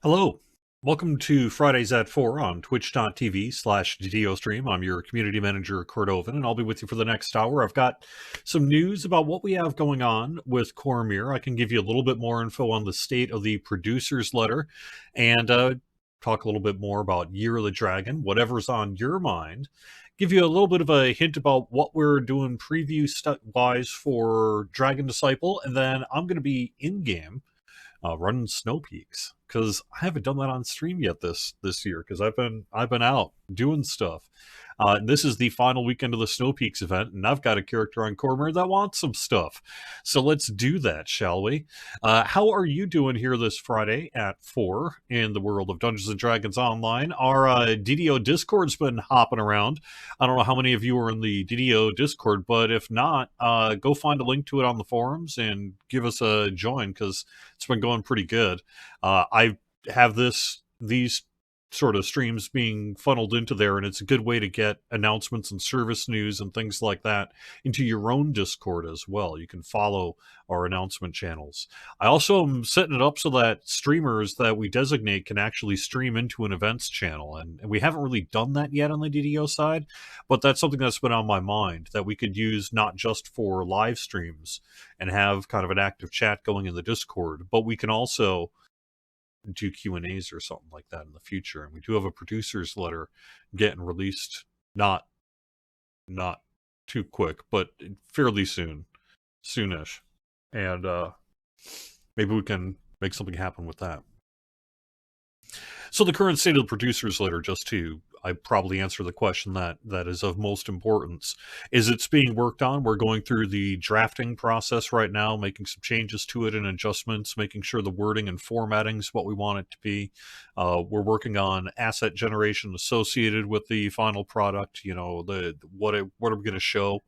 Hello. Welcome to Fridays at 4 on twitch.tv/DDOstream. I'm your community manager, Cordovan, and I'll be with you for the next hour. I've got some news about what we have going on with Cormyr. I can give you a little bit more info on the state of the producer's letter and talk a little bit more about Year of the Dragon, whatever's on your mind. Give you a little bit of a hint about what we're doing preview-wise for Dragon Disciple, and then I'm going to be in-game running Snowpeaks because I haven't done that on stream yet this year because I've been out doing stuff. And this is the final weekend of the Snowpeaks event, and I've got a character on Cormyr that wants some stuff. So let's do that, shall we? How are you doing here this Friday at 4 in the world of Dungeons & Dragons Online? Our DDO Discord's been hopping around. I don't know how many of you are in the DDO Discord, but if not, go find a link to it on the forums and give us a join because it's been going pretty good. I have these sort of streams being funneled into there, and it's a good way to get announcements and service news and things like that into your own Discord as well. You can follow our announcement channels. I also am setting it up so that streamers that we designate can actually stream into an events channel, and we haven't really done that yet on the DDO side, but that's something that's been on my mind that we could use not just for live streams and have kind of an active chat going in the Discord, but we can also do Q&As or something like that in the future. And we do have a producer's letter getting released, not too quick, but fairly soonish. And maybe we can make something happen with that. So the current state of the producer's letter, just to I probably answer the question that is of most importance, is it's being worked on. We're going through the drafting process right now, making some changes to it and adjustments, making sure the wording and formatting is what we want it to be. We're working on asset generation associated with the final product, what are we going to show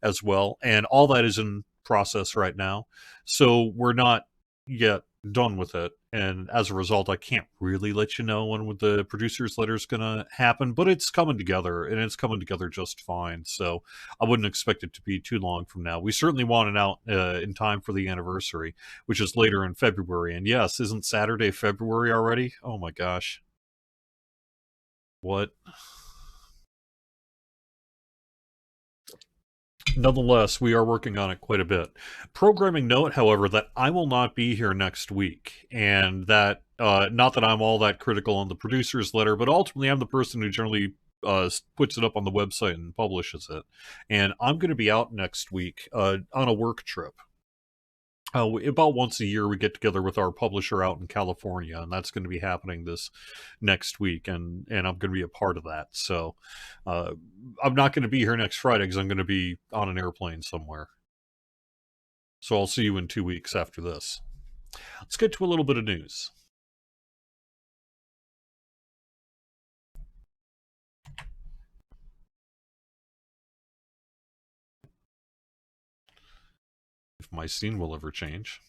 as well. And all that is in process right now. So we're not yet done with it, and as a result I can't really let you know when the producer's letter is going to happen, but it's coming together, and it's coming together just fine. So I wouldn't expect it to be too long from now. We certainly want it out in time for the anniversary, which is later in February. And yes, isn't Saturday February already? Oh my gosh, what? Nonetheless, we are working on it quite a bit. Programming note, however, that I will not be here next week, and that not that I'm all that critical on the producer's letter, but ultimately I'm the person who generally puts it up on the website and publishes it. And I'm going to be out next week on a work trip. About once a year, we get together with our publisher out in California, and that's going to be happening this next week, and I'm going to be a part of that. So I'm not going to be here next Friday because I'm going to be on an airplane somewhere. So I'll see you in 2 weeks after this. Let's get to a little bit of news. If my scene will ever change.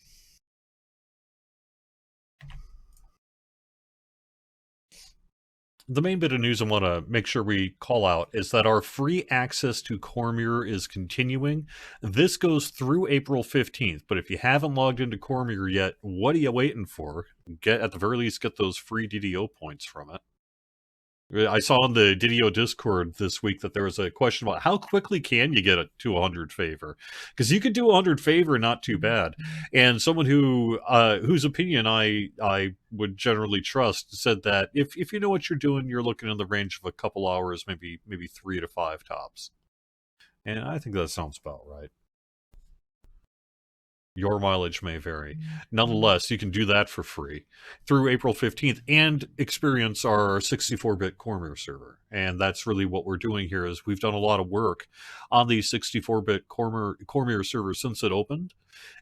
The main bit of news I want to make sure we call out is that our free access to Cormyr is continuing. This goes through April 15th, but if you haven't logged into Cormyr yet, what are you waiting for? At the very least, get those free DDO points from it. I saw on the DDO Discord this week that there was a question about how quickly can you get it to 100 favor? Because you could do 100 favor not too bad. And someone whose opinion I would generally trust said that if you know what you're doing, you're looking in the range of a couple hours, maybe 3 to 5 tops. And I think that sounds about right. Your mileage may vary. Nonetheless, you can do that for free through April 15th and experience our 64-bit Cormyr server. And that's really what we're doing here is we've done a lot of work on the 64-bit Cormyr server since it opened.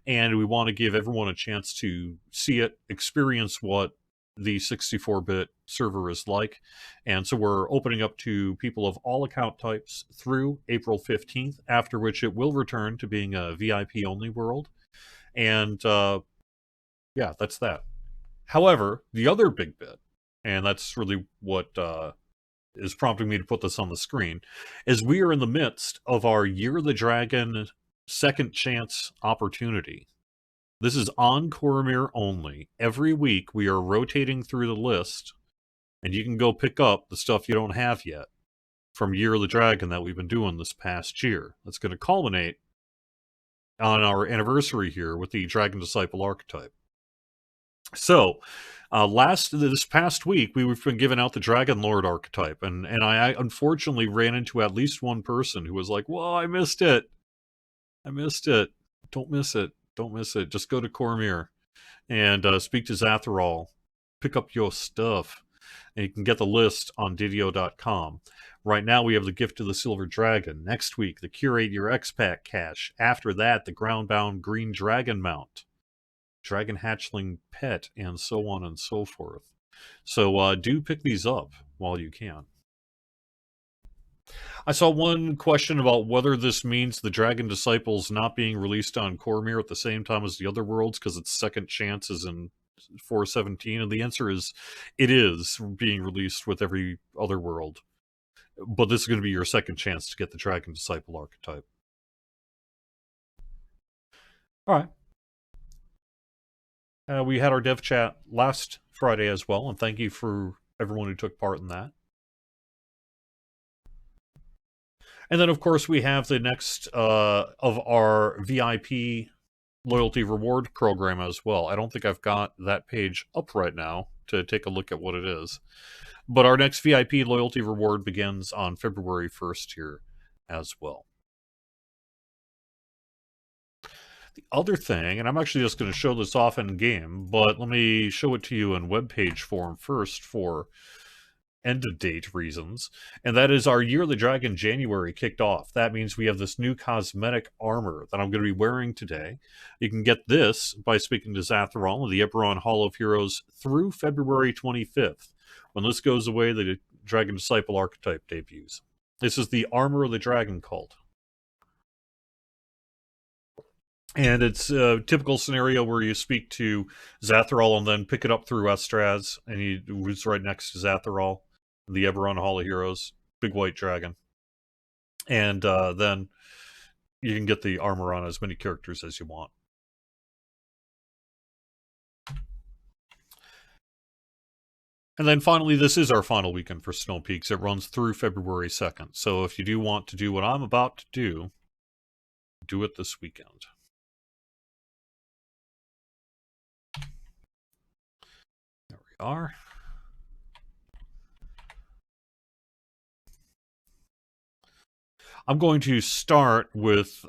And we want to give everyone a chance to see it, experience what the 64-bit server is like. And so we're opening up to people of all account types through April 15th, after which it will return to being a VIP-only world. And yeah, that's that. However, the other big bit, and that's really what is prompting me to put this on the screen, is we are in the midst of our Year of the Dragon second chance opportunity. This is on Cormyr only. Every week we are rotating through the list, and you can go pick up the stuff you don't have yet from Year of the Dragon that we've been doing this past year. That's going to culminate on our anniversary here with the Dragon Disciple archetype. So, this past week, we've been giving out the Dragon Lord archetype, and I unfortunately ran into at least one person who was like, "Whoa, I missed it! I missed it! Don't miss it! Don't miss it! Just go to Cormyr and speak to Zatharol, pick up your stuff, and you can get the list on Didio.com. Right now, we have the Gift of the Silver Dragon. Next week, the Curate Your X-Pack cache. After that, the Groundbound Green Dragon mount, Dragon Hatchling Pet, and so on and so forth. So do pick these up while you can. I saw one question about whether this means the Dragon Disciples not being released on Cormyr at the same time as the other worlds because its second chance is in 417, and the answer is it is being released with every other world. But this is going to be your second chance to get the Dragon Disciple archetype. All right. We had our dev chat last Friday as well, and thank you for everyone who took part in that. And then, of course, we have the next of our VIP loyalty reward program as well. I don't think I've got that page up right now to take a look at what it is. But our next VIP loyalty reward begins on February 1st here as well. The other thing, and I'm actually just going to show this off in game, but let me show it to you in web page form first for end of date reasons, and that is our Year of the Dragon January kicked off. That means we have this new cosmetic armor that I'm going to be wearing today. You can get this by speaking to Zatharol of the Eberron Hall of Heroes through February 25th. When this goes away, the Dragon Disciple archetype debuts. This is the Armor of the Dragon Cult. And it's a typical scenario where you speak to Zatharol and then pick it up through Estraz, and he was right next to Zatharol, the Eberron Hall of Heroes, big white dragon. And then you can get the armor on as many characters as you want. And then finally, this is our final weekend for Snowpeaks. It runs through February 2nd. So if you do want to do what I'm about to do it this weekend. There we are. I'm going to start with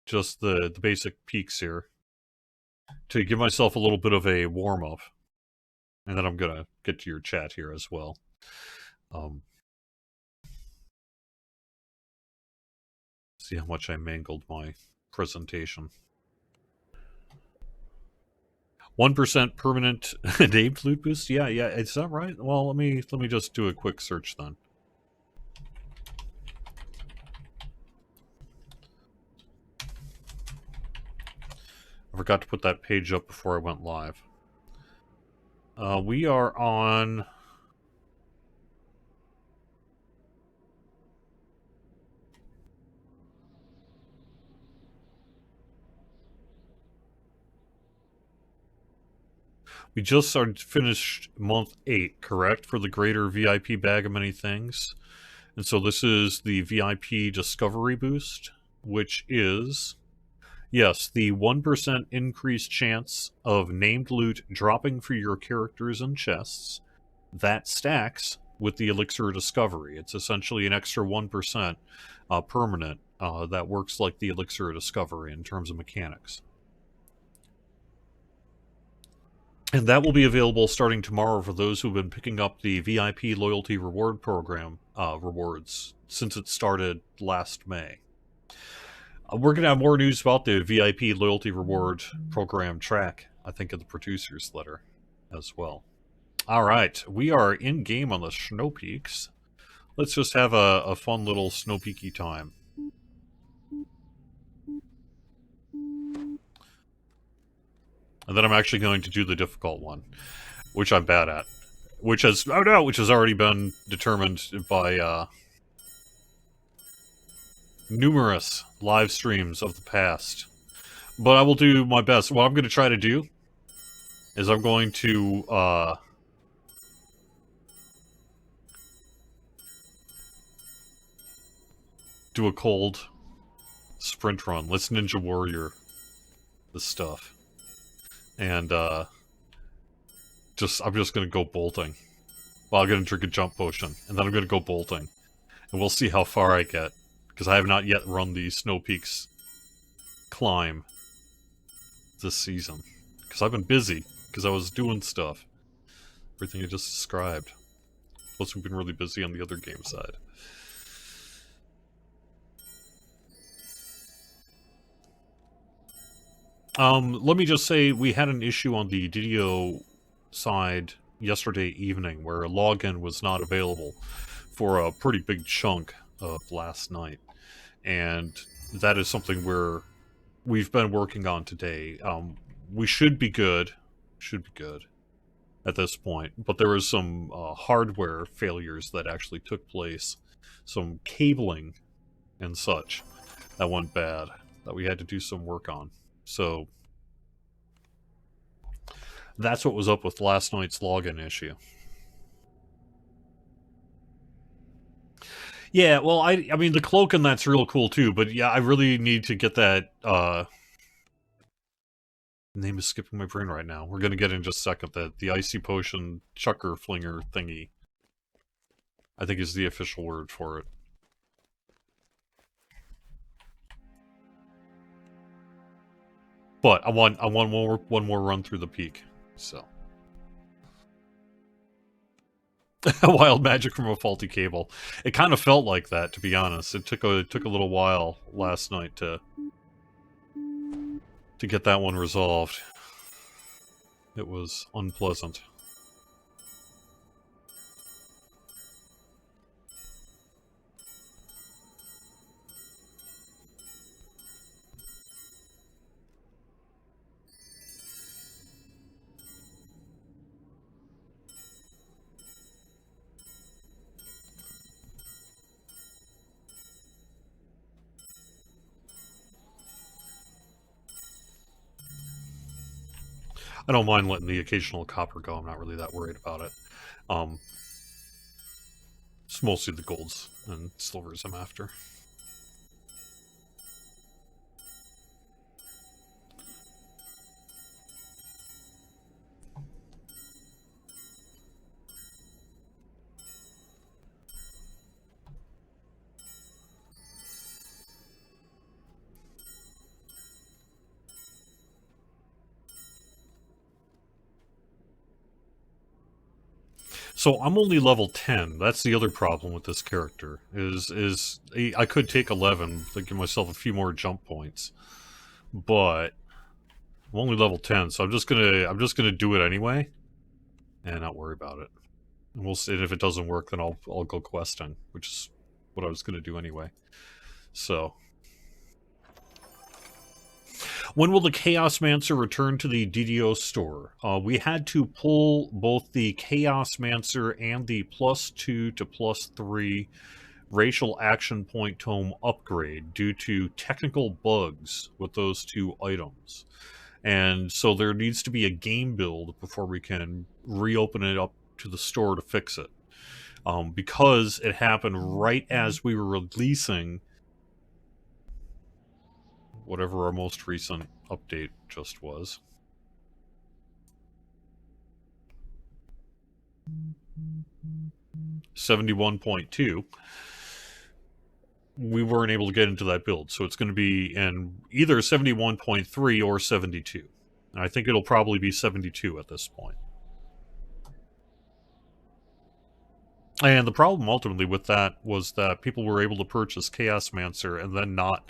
just the basic peaks here to give myself a little bit of a warm-up. And then I'm going to get to your chat here as well. See how much I mangled my presentation. 1% permanent name loot boost? Yeah, is that right? Well, let me just do a quick search then. I forgot to put that page up before I went live. We are on... We just finished month 8, correct? For the greater VIP bag of many things. And so this is the VIP discovery boost, which is... Yes, the 1% increased chance of named loot dropping for your characters and chests. That stacks with the Elixir of Discovery. It's essentially an extra 1% permanent that works like the Elixir of Discovery in terms of mechanics. And that will be available starting tomorrow for those who've been picking up the VIP Loyalty Reward Program rewards since it started last May. We're going to have more news about the VIP Loyalty Reward Program track, I think, in the producer's letter as well. All right, we are in-game on the Snowpeaks. Let's just have a fun little Snowpeaky time. And then I'm actually going to do the difficult one, which I'm bad at. Which has already been determined by numerous live streams of the past. But I will do my best. What I'm going to try to do is I'm going to do a cold sprint run. Let's Ninja Warrior this stuff. And I'm just going to go bolting. Well, I'm going to drink a jump potion, and then I'm going to go bolting. And we'll see how far I get, because I have not yet run the Snowpeaks climb this season. Because I've been busy, because I was doing stuff. Everything I just described. Plus, we've been really busy on the other game side. Let me just say, we had an issue on the DDO side yesterday evening, where a login was not available for a pretty big chunk of last night. And that is something we've been working on today. We should be good. At this point, but there was some hardware failures that actually took place, some cabling and such that went bad, that we had to do some work on. So that's what was up with last night's login issue. Yeah, well, I mean, the cloak and that's real cool too, but yeah, I really need to get that, name is skipping my brain right now. We're gonna get in just a second. The icy potion chucker flinger thingy, I think, is the official word for it. But I want one more run through the peak. So wild magic from a faulty cable. It kind of felt like that, to be honest. It took a little while last night to get that one resolved. It was unpleasant. I don't mind letting the occasional copper go. I'm not really that worried about it. It's mostly the golds and silvers I'm after. So I'm only level 10. That's the other problem with this character. Is I could take 11 to give myself a few more jump points, but I'm only level 10, so I'm just gonna do it anyway, and not worry about it. And we'll see. And if it doesn't work, then I'll go questing, which is what I was gonna do anyway. So. When will the Chaos Mancer return to the DDO store? We had to pull both the Chaos Mancer and the +2 to +3 racial action point tome upgrade due to technical bugs with those two items. And so there needs to be a game build before we can reopen it up to the store to fix it. Because it happened right as we were releasing whatever our most recent update just was. .2. We weren't able to get into that build, so it's going to be in either 71.3 or 72. And I think it'll probably be 72 at this point. And the problem ultimately with that was that people were able to purchase Chaos Mancer and then not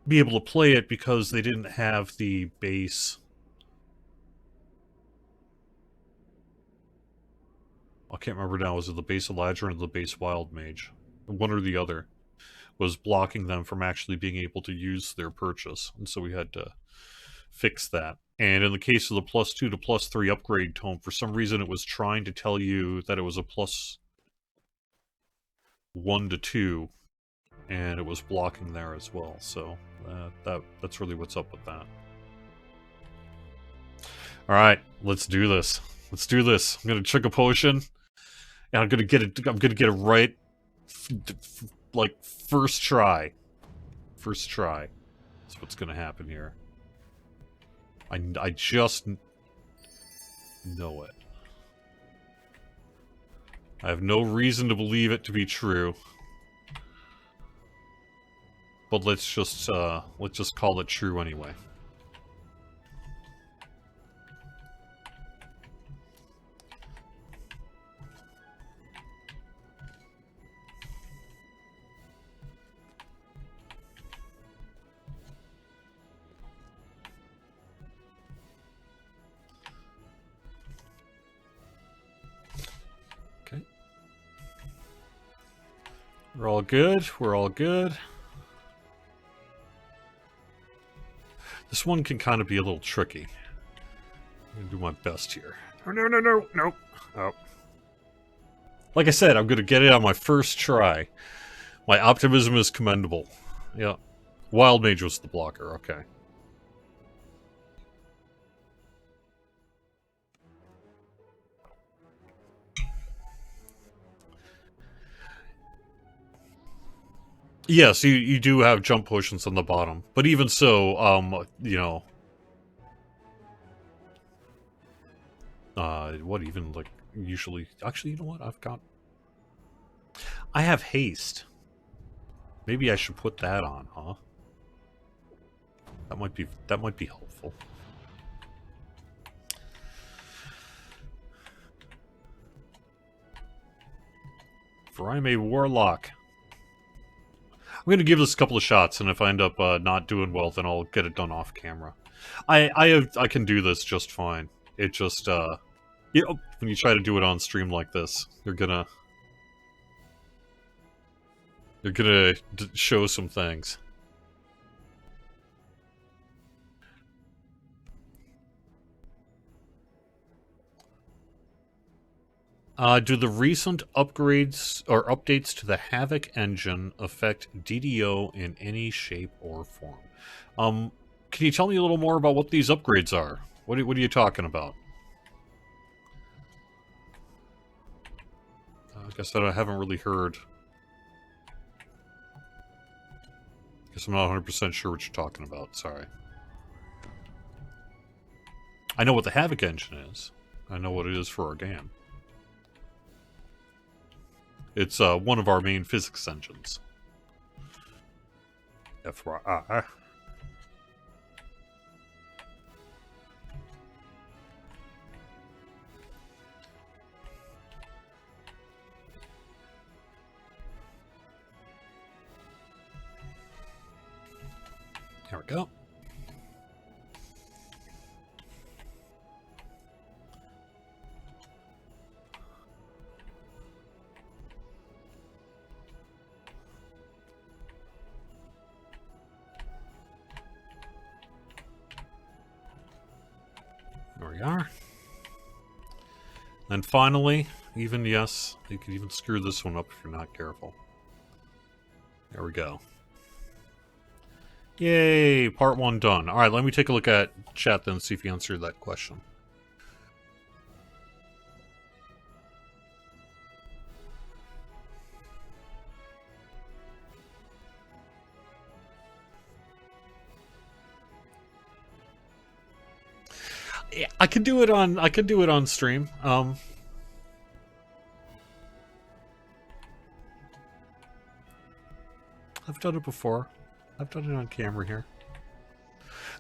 be able to play it because they didn't have the base. I can't remember now. Was it the base Elijah or the base Wild Mage? One or the other was blocking them from actually being able to use their purchase, and so we had to fix that. And in the case of the +2 to +3 upgrade tome, for some reason it was trying to tell you that it was a +1 to 2 and it was blocking there as well. So that's really what's up with that. All right, let's do this. Let's do this. I'm gonna chug a potion, and I'm gonna get it. I'm gonna get it right, like first try. First try. That's what's gonna happen here. I just know it. I have no reason to believe it to be true. But let's just call it true anyway. Okay. We're all good. We're all good. This one can kind of be a little tricky. I'm gonna do my best here. Oh, no. Oh. Like I said, I'm gonna get it on my first try. My optimism is commendable. Yeah. Wild Mage was the blocker, okay. Yes, you do have jump potions on the bottom. But even so, you know... what even, like, usually... Actually, you know what? I have haste. Maybe I should put that on, huh? That might be helpful. For I'm a warlock. I'm going to give this a couple of shots, and if I end up not doing well, then I'll get it done off camera. I can do this just fine. It just, you know, when you try to do it on stream like this, you're gonna show some things. Do the recent upgrades or updates to the Havoc engine affect DDO in any shape or form? Can you tell me a little more about what these upgrades are? What are you talking about? I guess that I haven't really heard. Guess I'm not 100% sure what you're talking about. Sorry. I know what the Havoc engine is. I know what it is for our game. It's one of our main physics engines. FYI. There we go. There we are. And finally, even yes, you could even screw this one up if you're not careful. There we go. Yay, part 1 done. Alright, let me take a look at chat then and see if you answered that question. Yeah, I could do it on stream. I've done it before. I've done it on camera here.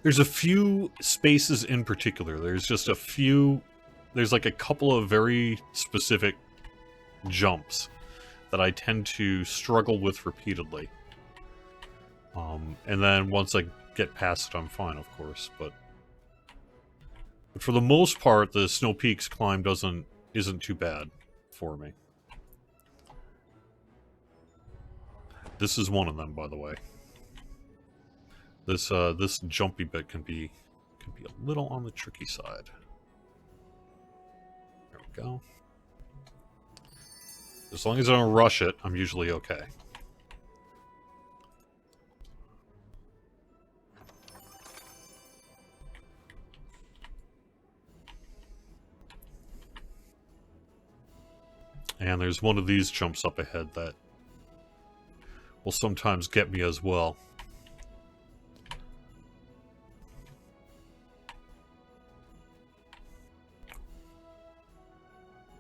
There's a few spaces in particular. There's just a few... There's like a couple of very specific jumps that I tend to struggle with repeatedly. And then once I get past it, I'm fine, of course. But for the most part, the Snowpeaks climb isn't too bad for me. This is one of them, by the way. This jumpy bit can be a little on the tricky side. There we go. As long as I don't rush it, I'm usually okay. And there's one of these jumps up ahead that will sometimes get me as well.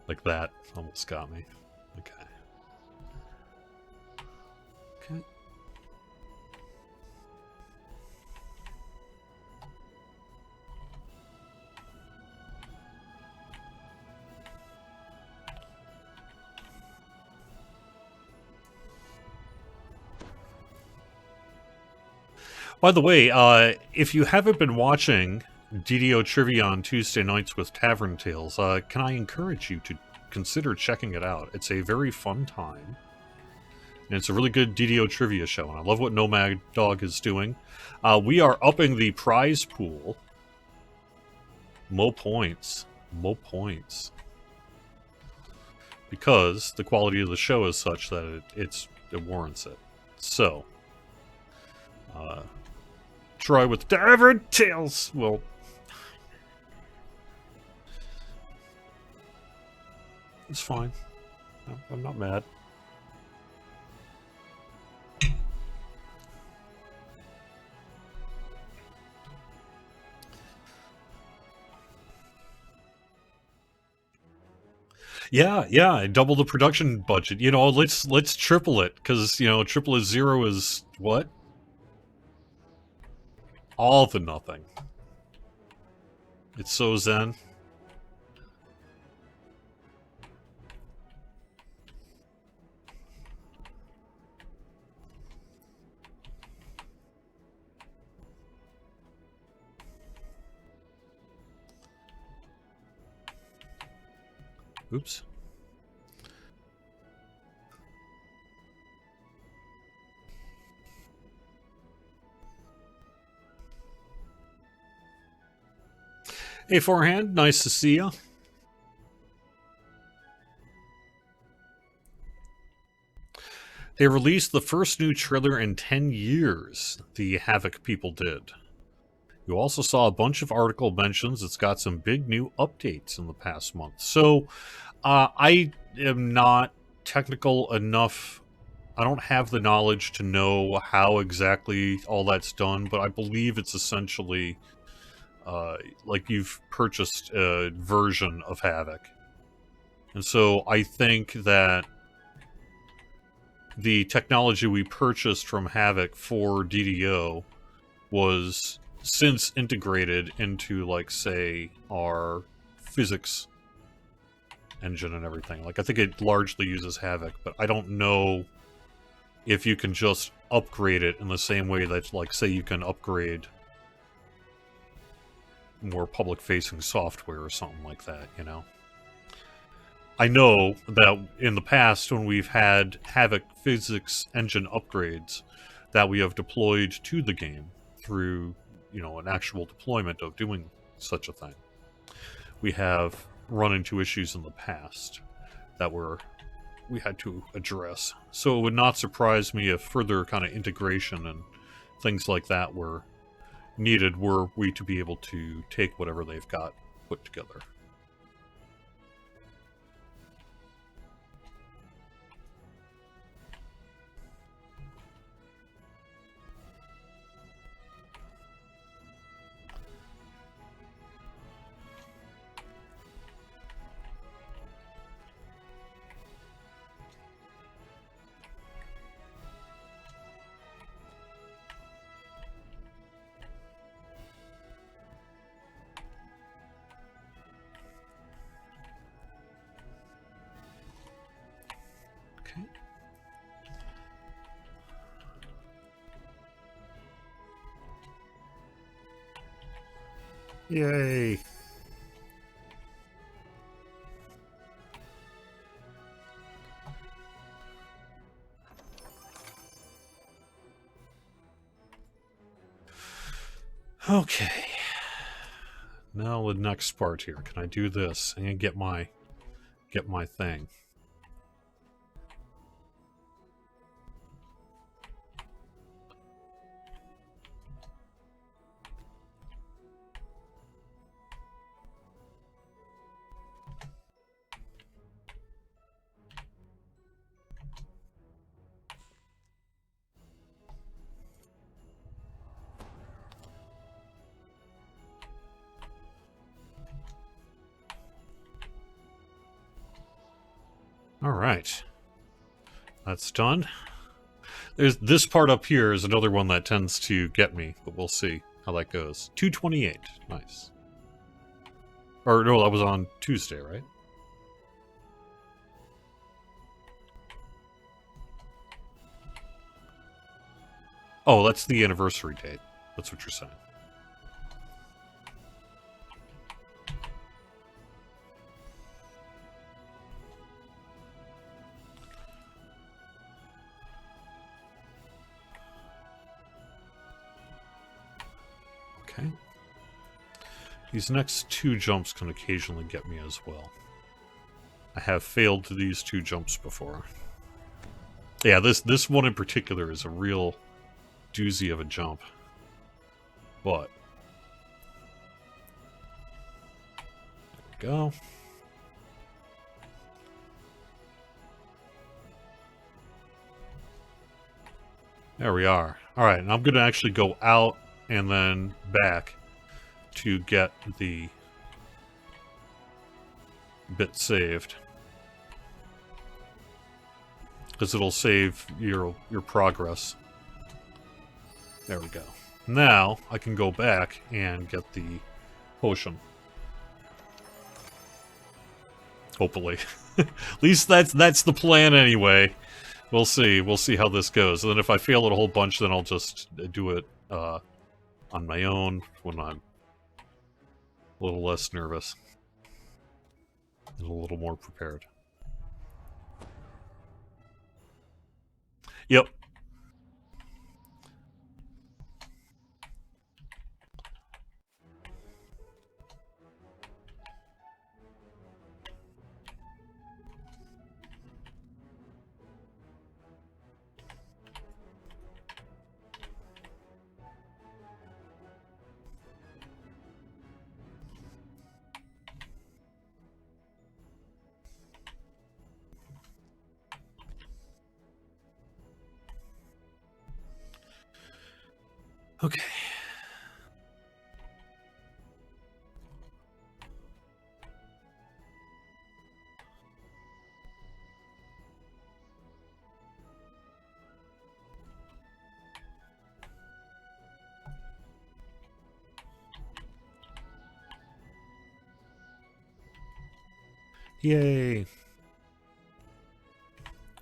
Like that. Almost got me. Okay. Okay. By the way, if you haven't been watching DDO Trivia on Tuesday nights with Tavern Tales, can I encourage you to consider checking it out? It's a very fun time. And it's a really good DDO Trivia show, and I love what Nomad Dog is doing. We are upping the prize pool. Mo points. Mo points. Because the quality of the show is such that it warrants it. So, try with Tavern Tales. Well, it's fine. I'm not mad. Yeah, double the production budget. You know, let's triple it, because, you know, triple is 0 is what? All the nothing. It's so zen. Oops. Hey, Forehand, nice to see you. They released the first new trailer in 10 years, the Havoc people did. You also saw a bunch of article mentions. It's got some big new updates in the past month. So, I am not technical enough. I don't have the knowledge to know how exactly all that's done, but I believe it's essentially like you've purchased a version of Havoc. And so I think that the technology we purchased from Havoc for DDO was since integrated into, like, say, our physics engine and everything. Like, I think it largely uses Havoc, but I don't know if you can just upgrade it in the same way that, like, say, you can upgrade more public-facing software or something like that, you know? I know that in the past, when we've had Havoc physics engine upgrades that we have deployed to the game through, you know, an actual deployment of doing such a thing, we have run into issues in the past that we had to address. So it would not surprise me if further kind of integration and things like that were needed were we to be able to take whatever they've got put together. Okay. Yay. Okay. Now the next part here. Can I do this and get my thing? All right. That's done. There's this part up here is another one that tends to get me, but we'll see how that goes. 228. Nice. Or no, that was on Tuesday, right? Oh, that's the anniversary date. That's what you're saying. Okay. These next two jumps can occasionally get me as well. I have failed to these two jumps before. Yeah, this one in particular is a real doozy of a jump. But there we go. There we are. Alright, and I'm going to actually go out and then back to get the bit saved. Because it'll save your progress. There we go. Now, I can go back and get the potion. Hopefully. At least that's the plan anyway. We'll see. We'll see how this goes. And then if I fail it a whole bunch, then I'll just do it on my own when I'm a little less nervous. And a little more prepared. Yep. Okay. Yay.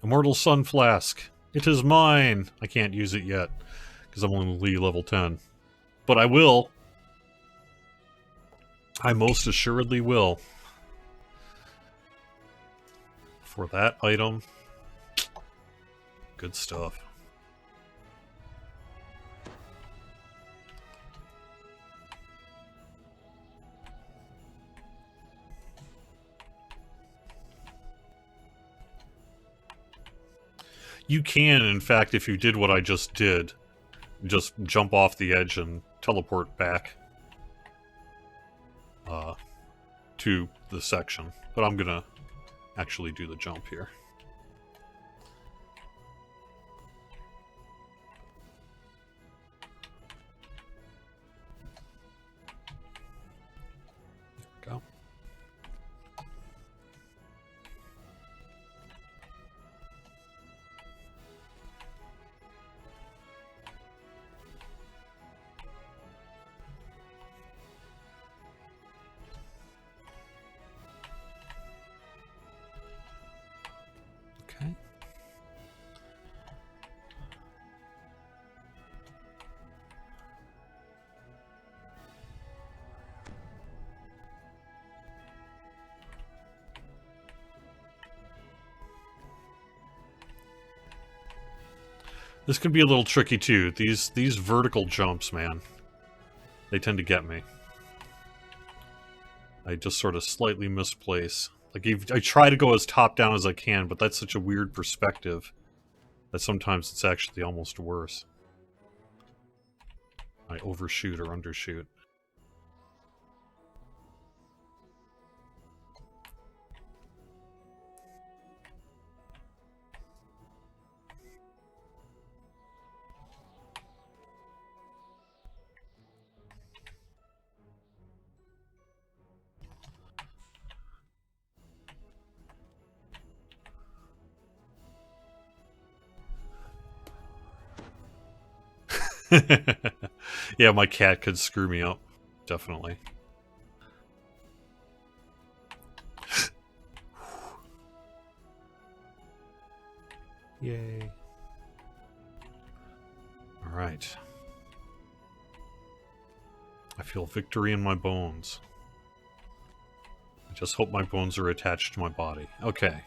Immortal Sun Flask. It is mine. I can't use it yet because I'm only level 10. But I will. I most assuredly will. For that item. Good stuff. You can, in fact, if you did what I just did, just jump off the edge and teleport back to the section. But I'm gonna actually do the jump here. There we go. Okay. This can be a little tricky too. These vertical jumps, man, they tend to get me. I just sort of slightly misplace. Like, I try to go as top down as I can, but that's such a weird perspective that sometimes it's actually almost worse. I overshoot or undershoot. Yeah, my cat could screw me up. Definitely. Yay. Alright. I feel victory in my bones. I just hope my bones are attached to my body. Okay.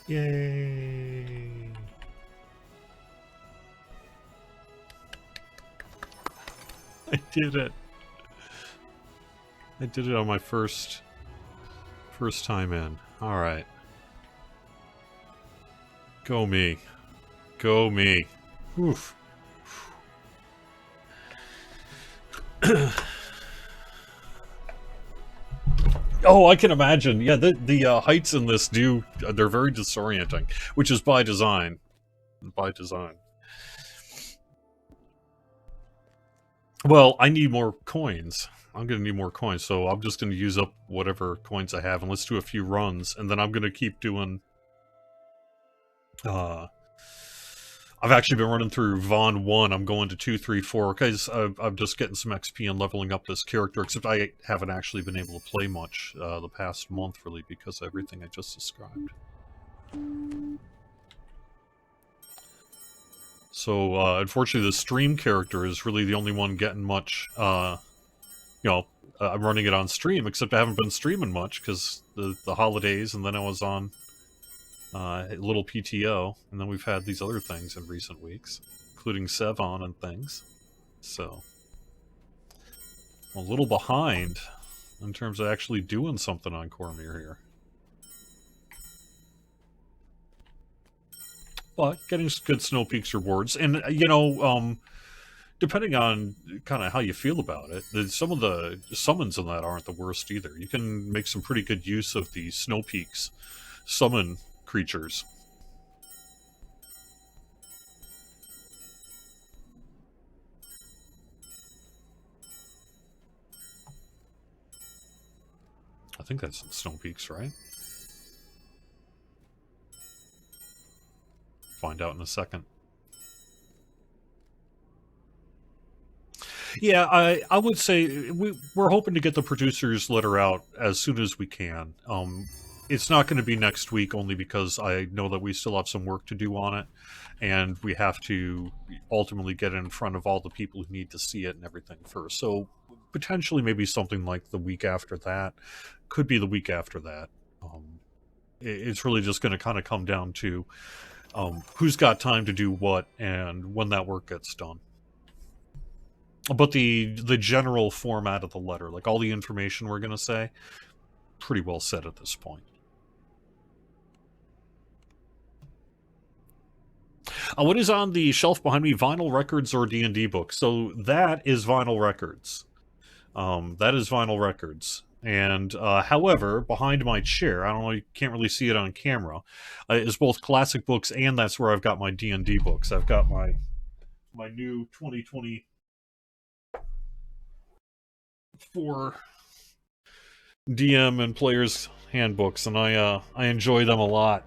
Yay! I did it. I did it on my first time in. All right. Go me. Go me. Oof. Oh, I can imagine. Yeah, the heights in this they're very disorienting, which is by design. By design. Well, I need more coins. I'm going to need more coins, so I'm just going to use up whatever coins I have, and let's do a few runs, and then I'm going to keep doing... I've actually been running through Vaughn 1. I'm going to 2, 3, 4, because I'm just getting some XP and leveling up this character, except I haven't actually been able to play much the past month, really, because of everything I just described. So, unfortunately, the stream character is really the only one getting much, I'm running it on stream, except I haven't been streaming much, because the holidays, and then I was on a little PTO, and then we've had these other things in recent weeks, including Sevon and things. So, I'm a little behind in terms of actually doing something on Cormyr here. But getting good Snowpeaks rewards, and depending on kind of how you feel about it, some of the summons in that aren't the worst either. You can make some pretty good use of the Snowpeaks summon creatures. I think that's Snowpeaks, right? Find out in a second. Yeah, I would say we're hoping to get the producer's letter out as soon as we can. It's not going to be next week, only because I know that we still have some work to do on it, and we have to ultimately get it in front of all the people who need to see it and everything first. So potentially maybe something like the week after that. Could be the week after that. It's really just going to kind of come down to who's got time to do what and when that work gets done. But the general format of the letter, like all the information we're going to say, pretty well set at this point. What is on the shelf behind me? Vinyl records or D&D books? So that is vinyl records. That is vinyl records. And however, behind my chair, I don't know, you can't really see it on camera, is both classic books, and that's where I've got my D&D books. I've got my new 2024 DM and Player's Handbooks, and I enjoy them a lot.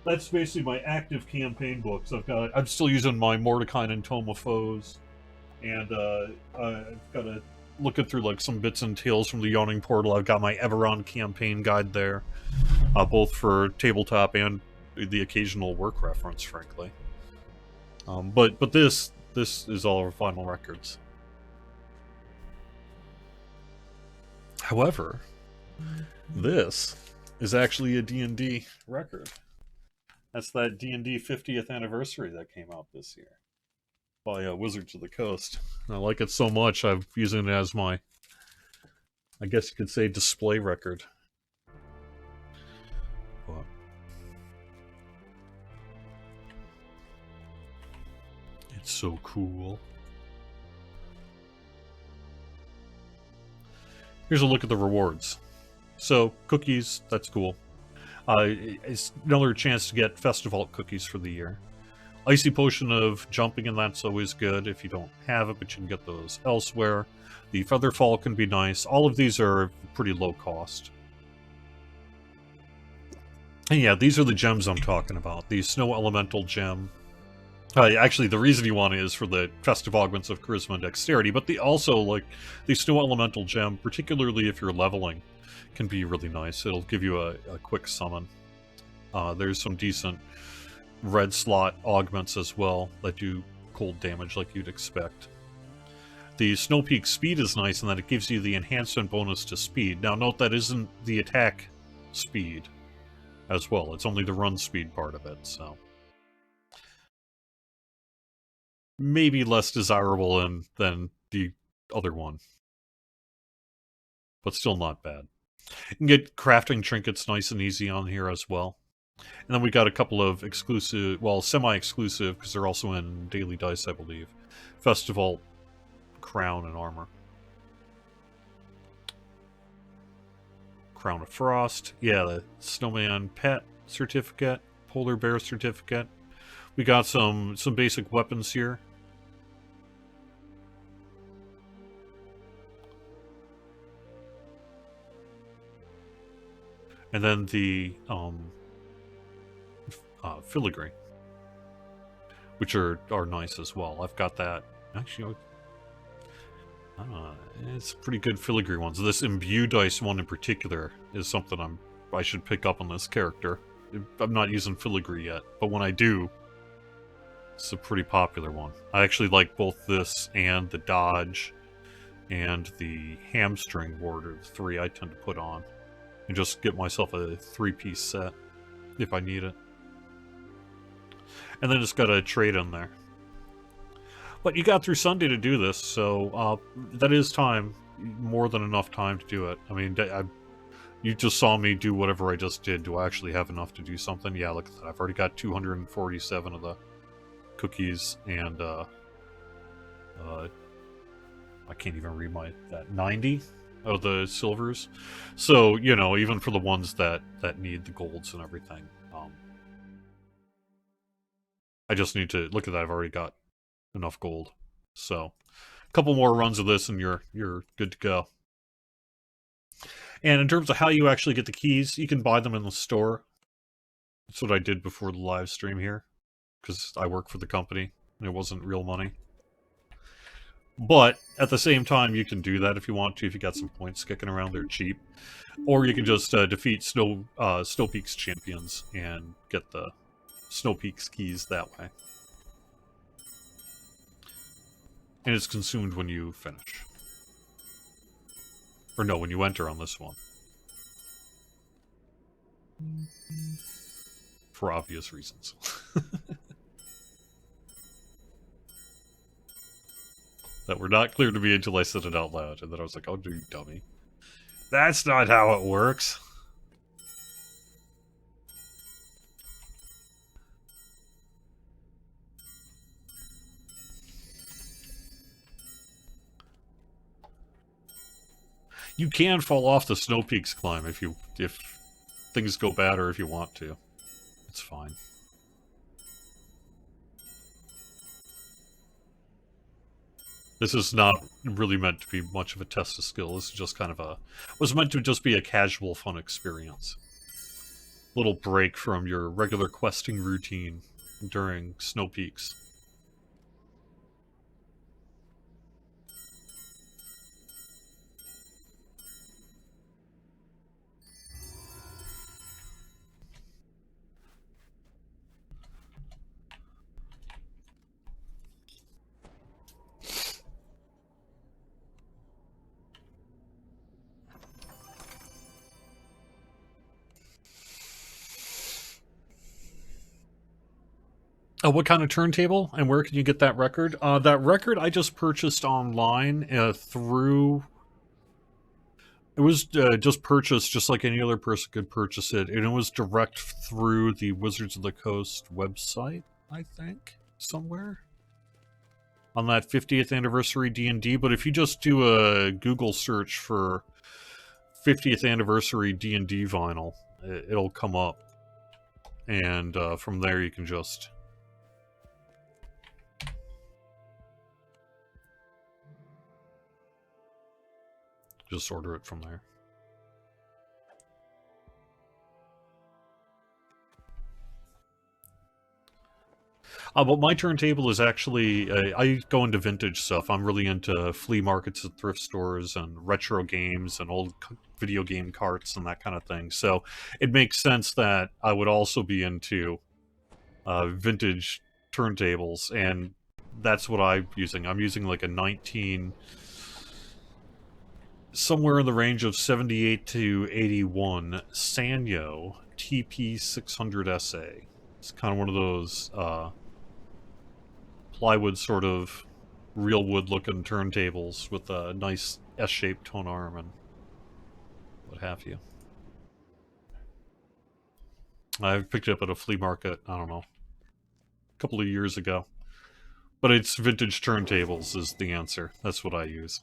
That's basically my active campaign books. I'm still using my Mordecai and Tome of Foes, and I've got a looking through like some bits and tales from the Yawning Portal. I've got my Everon campaign guide there, both for tabletop and the occasional work reference, frankly. But this is all our final records. However, this is actually a D&D record. That's that D&D 50th anniversary that came out this year. by Wizards of the Coast. I like it so much, I'm using it as my, I guess you could say, display record. But it's so cool. Here's a look at the rewards. So, cookies, that's cool. It's another chance to get Festival cookies for the year. Icy Potion of Jumping, and that's always good if you don't have it, but you can get those elsewhere. The Featherfall can be nice. All of these are pretty low cost. And yeah, these are the gems I'm talking about. The Snow Elemental Gem. Actually, the reason you want it is for the festive augments of Charisma and Dexterity, but also, like, the Snow Elemental Gem, particularly if you're leveling, can be really nice. It'll give you a quick summon. There's some decent red slot augments as well that do cold damage like you'd expect. The Snowpeaks speed is nice in that it gives you the enhancement bonus to speed. Now note that isn't the attack speed as well. It's only the run speed part of it, so maybe less desirable than the other one. But still not bad. You can get crafting trinkets nice and easy on here as well. And then we got a couple of exclusive, well, semi-exclusive, because they're also in Daily Dice, I believe. Festival Crown and Armor. Crown of Frost. Yeah, the Snowman Pet Certificate. Polar Bear Certificate. We got some basic weapons here. And then the filigree, which are nice as well. I've got that. Actually, it's pretty good filigree ones. This Imbue Dice one in particular is something I should pick up on this character. I'm not using filigree yet, but when I do, it's a pretty popular one. I actually like both this and the dodge and the hamstring ward are the three I tend to put on. And just get myself a 3-piece set if I need it. And then just got a trade in there. But you got through Sunday to do this, so that is time. More than enough time to do it. I mean, you just saw me do whatever I just did. Do I actually have enough to do something? Yeah, look at that. I've already got 247 of the cookies, and I can't even read that 90 of the silvers. So, you know, even for the ones that need the golds and everything, I just need to look at that. I've already got enough gold. So, a couple more runs of this and you're good to go. And in terms of how you actually get the keys, you can buy them in the store. That's what I did before the live stream here, because I work for the company and it wasn't real money. But at the same time, you can do that if you want to. If you got some points kicking around, they're cheap. Or you can just defeat Snowpeaks champions and get the Snowpeaks keys that way. And it's consumed when you finish. Or no, when you enter on this one. For obvious reasons. That were not clear to me until I said it out loud. And then I was like, oh, you dummy. That's not how it works. You can fall off the Snowpeaks climb if things go bad or if you want to. It's fine. This is not really meant to be much of a test of skill. This is just kind of was meant to just be a casual, fun experience. Little break from your regular questing routine during Snowpeaks. What kind of turntable, and where can you get that record? That record I just purchased online through... It was just purchased just like any other person could purchase it, and it was direct through the Wizards of the Coast website, I think, somewhere. On that 50th anniversary D&D, but if you just do a Google search for 50th anniversary D&D vinyl, it'll come up. And from there you can just order it from there. But my turntable is actually, I go into vintage stuff. I'm really into flea markets and thrift stores and retro games and old video game carts and that kind of thing. So it makes sense that I would also be into vintage turntables, and that's what I'm using. I'm using like a 19... somewhere in the range of 78 to 81 Sanyo TP600SA. It's kind of one of those plywood sort of real wood looking turntables with a nice S-shaped tone arm and what have you. I picked it up at a flea market, I don't know, a couple of years ago. But it's vintage turntables is the answer. That's what I use.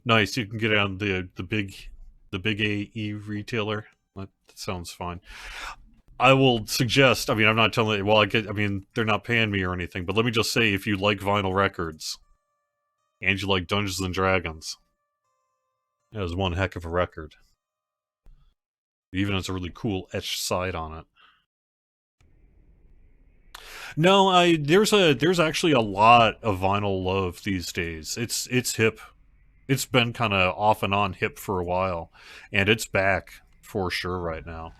Nice, you can get it on the big AE retailer. That sounds fine. I will suggest, I mean, I'm not telling you, well, I mean, they're not paying me or anything, but let me just say, if you like vinyl records, and you like Dungeons and Dragons, it was one heck of a record. It even has a really cool etched side on it. No, there's actually a lot of vinyl love these days. It's hip. It's been kind of off and on hip for a while, and it's back for sure right now.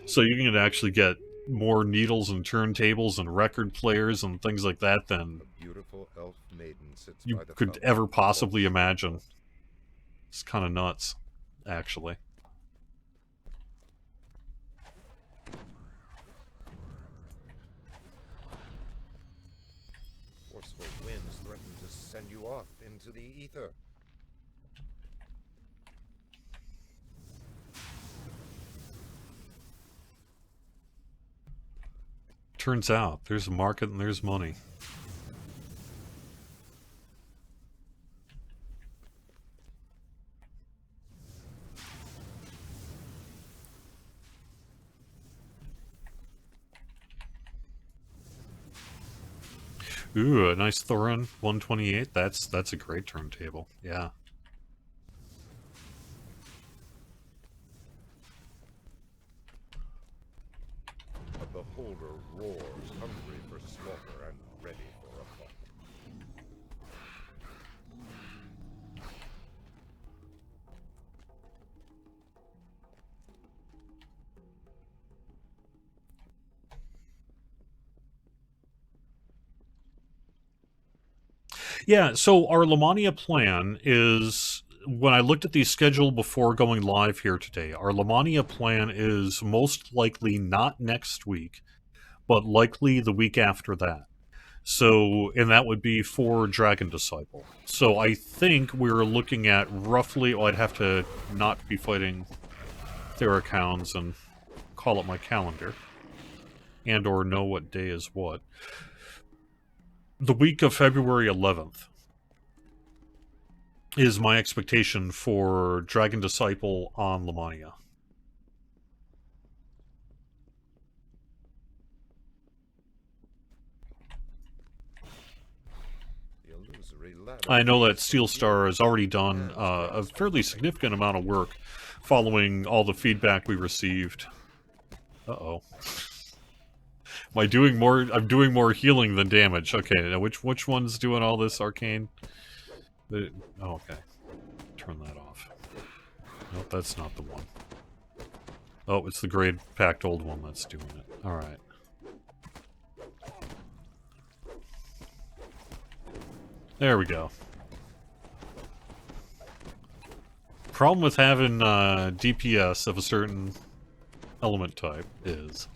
So you can actually get more needles and turntables and record players and things like that than beautiful elf maiden sits you by the could fountain. ever possibly imagine. It's kind of nuts, actually. Forceful winds threaten to send you off into the ether. Turns out there's a market and there's money. Ooh, a nice Thorin 128. That's a great turntable. Yeah. A beholder roars, hungry for slaughter and ready for a fight. Yeah, so our Lamania plan is, when I looked at the schedule before going live here today, our Lamania plan is most likely not next week, but likely the week after that. So, and that would be for Dragon Disciple. So I think we're looking at roughly, oh, I'd have to not be fighting Theracounds and call up my calendar. And or know what day is what. The week of February 11th is my expectation for Dragon Disciple on Lamania. I know that Steel Star has already done a fairly significant amount of work following all the feedback we received. Uh-oh. I'm doing more healing than damage. Okay, now which one's doing all this arcane? Oh, okay. Turn that off. Nope, that's not the one. Oh, it's the Grade Packed Old one that's doing it. Alright. There we go. problem with having DPS of a certain element type is ...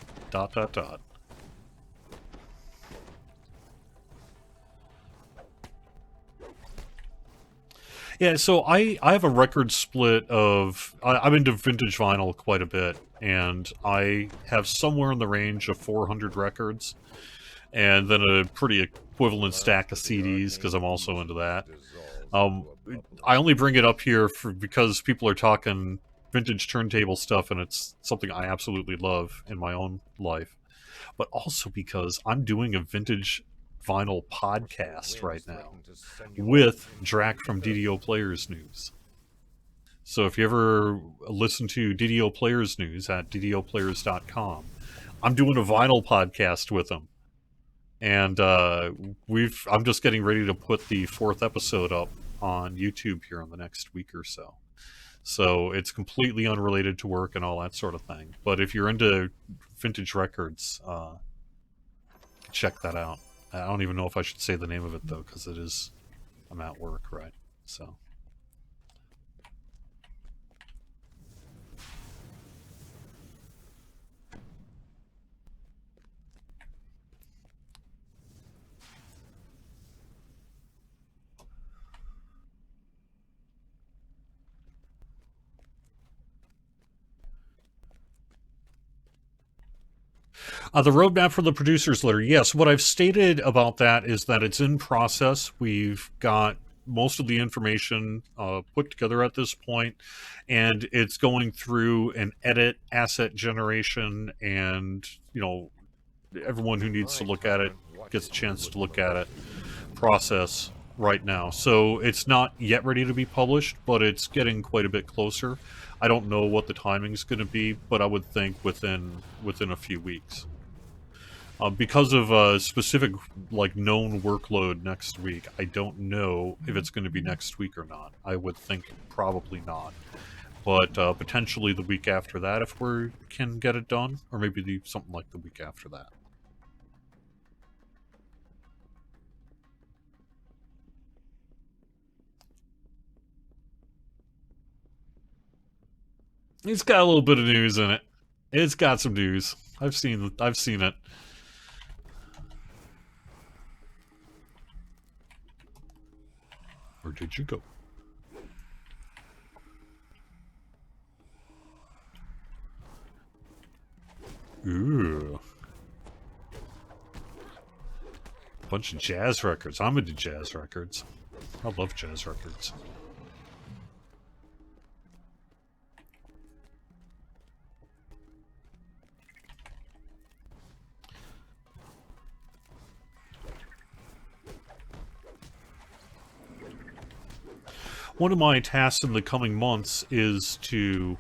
Yeah, so I have a record split of... I'm into vintage vinyl quite a bit, and I have somewhere in the range of 400 records, and then a pretty equivalent stack of CDs, because I'm also into that. I only bring it up here because people are talking vintage turntable stuff, and it's something I absolutely love in my own life. But also because I'm doing a vintage vinyl podcast right now with Drac from DDO Players News. So if you ever listen to DDO Players News at ddoplayers.com, I'm doing a vinyl podcast with him. And I'm just getting ready to put the 4th episode up on YouTube here in the next week or so. So it's completely unrelated to work and all that sort of thing. But if you're into vintage records, check that out. I don't even know if I should say the name of it, though, because I'm at work, right? So. The roadmap for the producer's letter. Yes, what I've stated about that is that it's in process. We've got most of the information put together at this point, and it's going through an edit, asset generation, and, everyone who needs to look at it gets a chance to look at it process right now. So it's not yet ready to be published, but it's getting quite a bit closer. I don't know what the timing's going to be, but I would think within a few weeks. Because of a specific, known workload next week, I don't know if it's going to be next week or not. I would think probably not. But potentially the week after that if we can get it done, or maybe something like the week after that. It's got a little bit of news in it. It's got some news. I've seen it. Where did you go? Ooh. Bunch of jazz records. I'm into jazz records. I love jazz records. One of my tasks in the coming months is to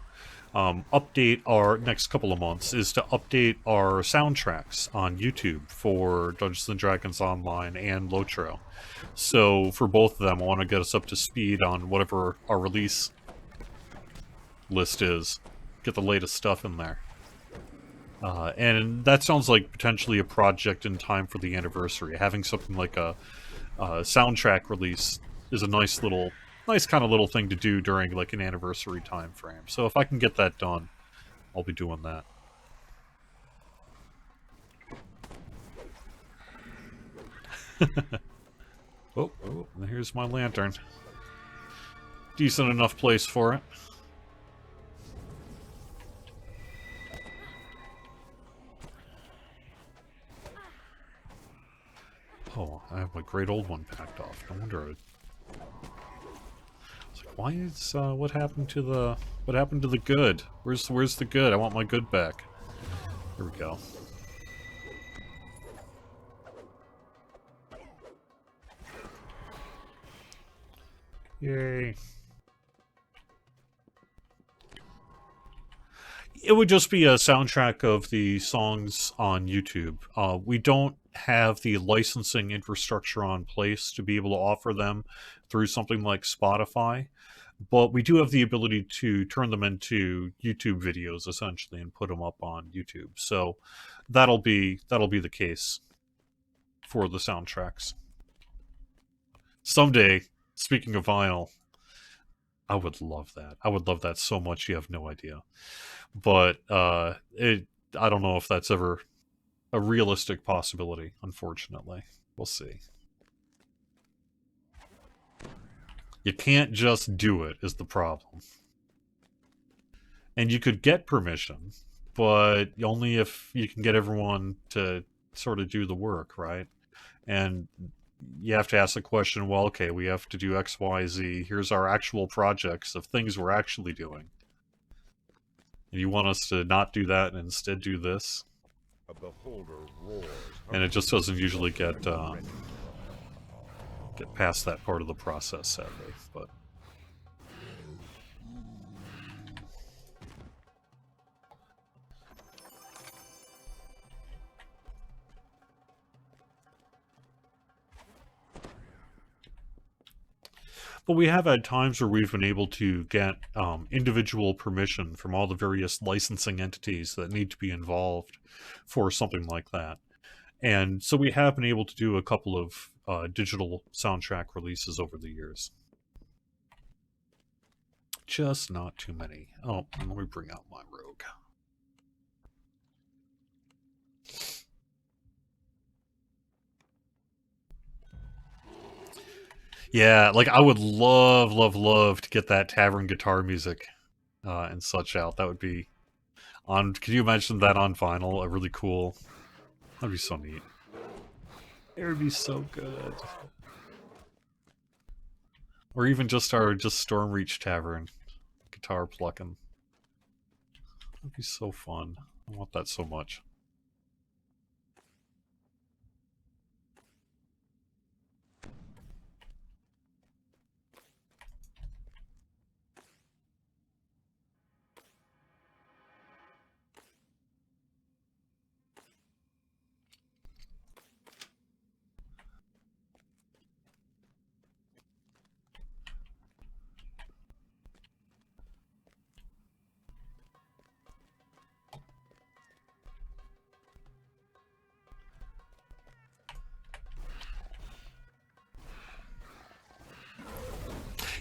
update our next couple of months is to update our soundtracks on YouTube for Dungeons and Dragons Online and Lotro. So for both of them, I want to get us up to speed on whatever our release list is. Get the latest stuff in there. And that sounds like potentially a project in time for the anniversary. Having something like a soundtrack release is a nice kind of little thing to do during like an anniversary time frame. So if I can get that done, I'll be doing that. oh, here's my lantern. Decent enough place for it. Oh, I have my great old one packed off. No wonder. Why is what happened to the good? Where's the good? I want my good back. Here we go. Yay. It would just be a soundtrack of the songs on YouTube. We don't have the licensing infrastructure on place to be able to offer them through something like Spotify. But we do have the ability to turn them into YouTube videos, essentially, and put them up on YouTube. So that'll be the case for the soundtracks. Someday, speaking of vinyl, I would love that. I would love that so much you have no idea. But I don't know if that's ever a realistic possibility, unfortunately. We'll see. You can't just do it, is the problem. And you could get permission, but only if you can get everyone to sort of do the work, right? And you have to ask the question, well, okay, we have to do X, Y, Z. Here's our actual projects of things we're actually doing. And you want us to not do that and instead do this? A beholder roars. And it just doesn't usually get ready. past that part of the process, sadly. But we have had times where we've been able to get individual permission from all the various licensing entities that need to be involved for something like that. And so we have been able to do a couple of digital soundtrack releases over the years. Just not too many. Oh, let me bring out my rogue. Yeah, like I would love, love, love to get that tavern guitar music and such out. That would be on. Can you imagine that on vinyl? A really cool. That'd be so neat. It would be so good. Or even just our Stormreach Tavern guitar plucking. That'd be so fun. I want that so much.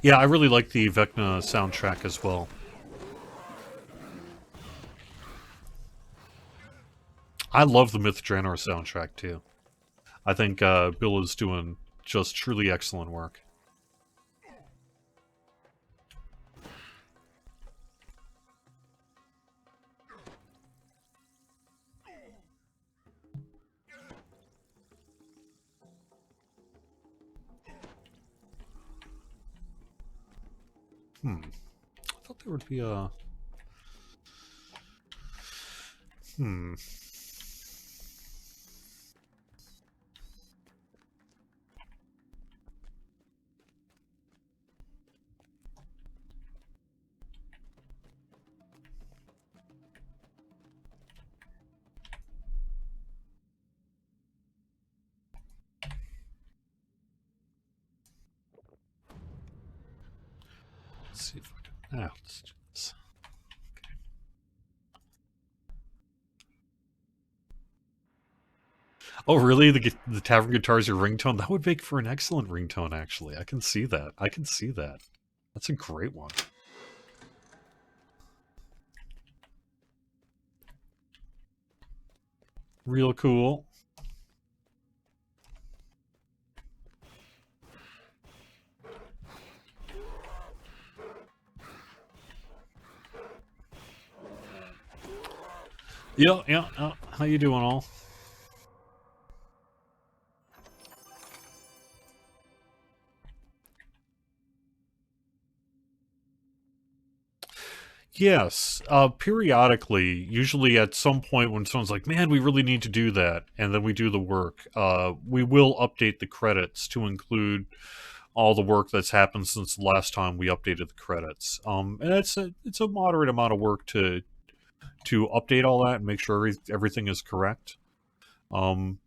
Yeah, I really like the Vecna soundtrack as well. I love the Myth Draenor soundtrack too. I think Bill is doing just truly excellent work. I thought there would be a... Let's see if I can... let's do this. Okay. Oh, really? The tavern guitar is your ringtone? That would make for an excellent ringtone, actually. I can see that. I can see that. That's a great one. Real cool. Yeah. How you doing, all? Yes, periodically, usually at some point when someone's like, man, we really need to do that, and then we do the work, we will update the credits to include all the work that's happened since the last time we updated the credits. And it's a moderate amount of work to update all that and make sure everything is correct. But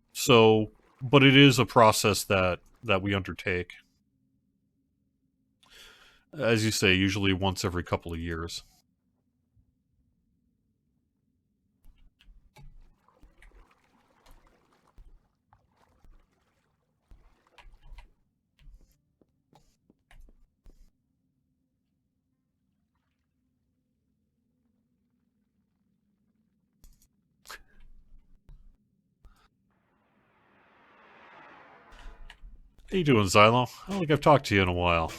it is a process that we undertake. As you say, usually once every couple of years. How you doing, Xylo? I don't think I've talked to you in a while.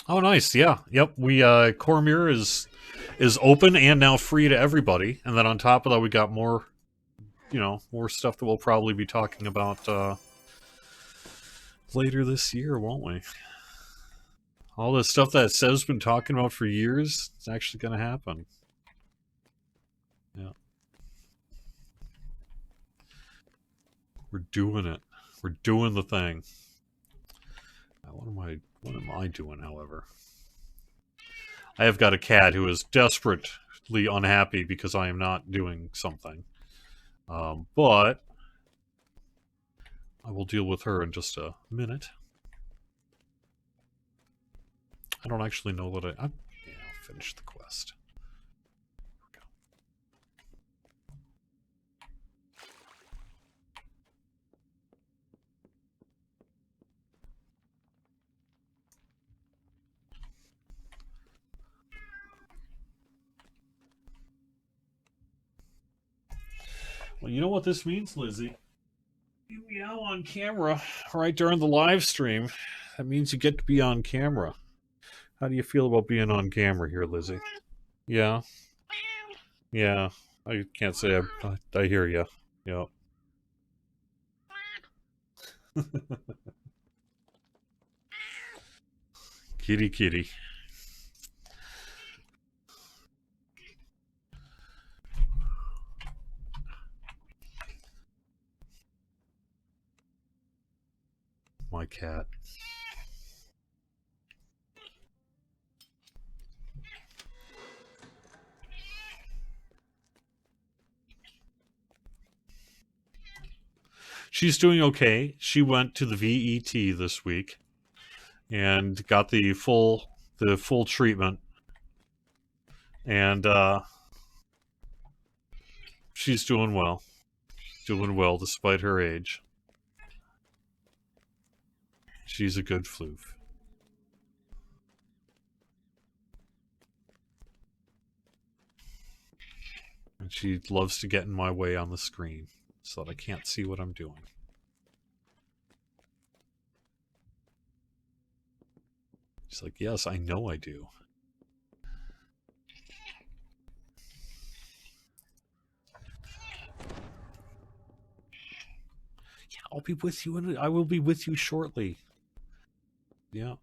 Oh, nice. Yeah. Yep. We Cormyr is open and now free to everybody. And then on top of that, we got more, more stuff that we'll probably be talking about later this year, won't we? All the stuff that Sev's been talking about for years, it's actually going to happen. Yeah. We're doing it. We're doing the thing. What am I doing, however? I have got a cat who is desperately unhappy because I am not doing something. But I will deal with her in just a minute. I don't actually know that I'll finish the quest. Well, you know what this means, Lizzie? You meow on camera right during the live stream. That means you get to be on camera. How do you feel about being on camera here, Lizzie? Yeah? Yeah. I can't say I hear you. Yep. Kitty kitty. My cat. She's doing okay. She went to the VET this week and got the full treatment. And she's doing well. Doing well despite her age. She's a good floof. And she loves to get in my way on the screen so that I can't see what I'm doing. She's like, yes, I know I do. Yeah, I'll be with you, and I will be with you shortly. Yeah.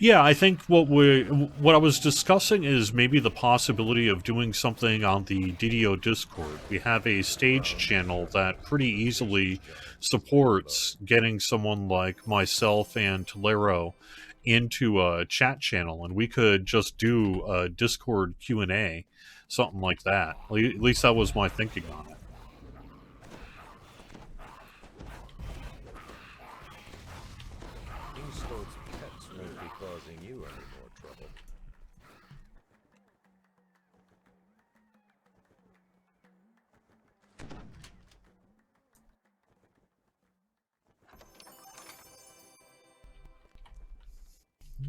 Yeah, I think what I was discussing is maybe the possibility of doing something on the DDO Discord. We have a stage channel that pretty easily supports getting someone like myself and Tolero into a chat channel, and we could just do a Discord Q&A, something like that. At least that was my thinking on it. Causing you any more trouble.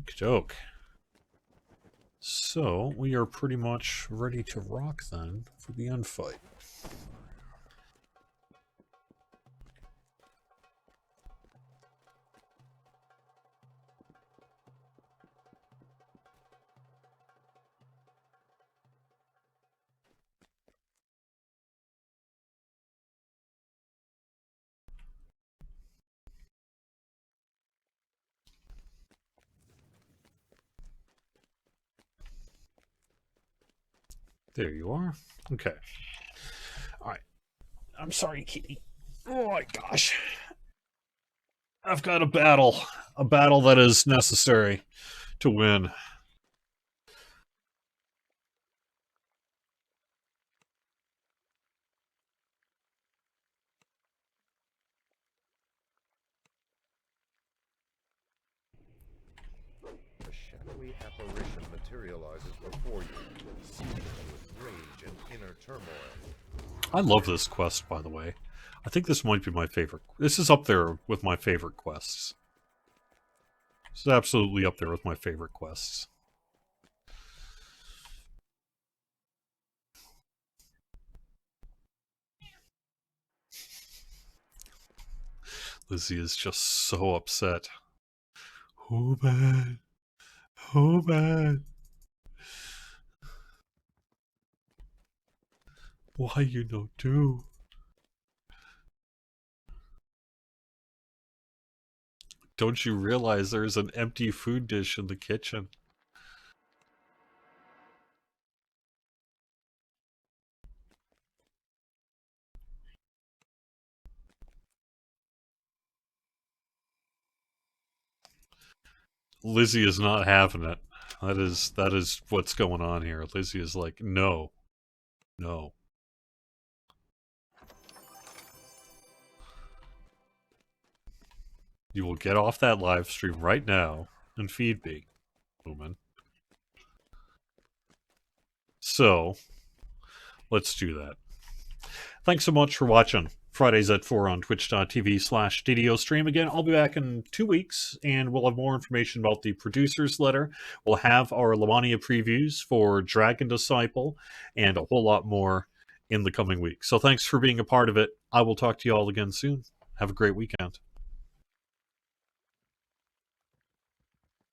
Joke. So we are pretty much ready to rock then for the end fight. There you are. Okay. All right. I'm sorry, kitty. Oh my gosh. I've got a battle that is necessary to win. A shadowy apparition materializes before you, seething with rage and inner turmoil. I love this quest, by the way. I think this might be my favorite. This is up there with my favorite quests. This is absolutely up there with my favorite quests. Lizzie is just so upset. Oh man. Oh man. Why you no do? Don't you realize there's an empty food dish in the kitchen? Lizzie is not having it. That is what's going on here. Lizzie is like, no. No. You will get off that live stream right now and feed me, woman. So, let's do that. Thanks so much for watching. Fridays at 4 on twitch.tv/DDO stream. Again, I'll be back in 2 weeks, and we'll have more information about the producer's letter. We'll have our Lamania previews for Dragon Disciple, and a whole lot more in the coming weeks. So thanks for being a part of it. I will talk to you all again soon. Have a great weekend.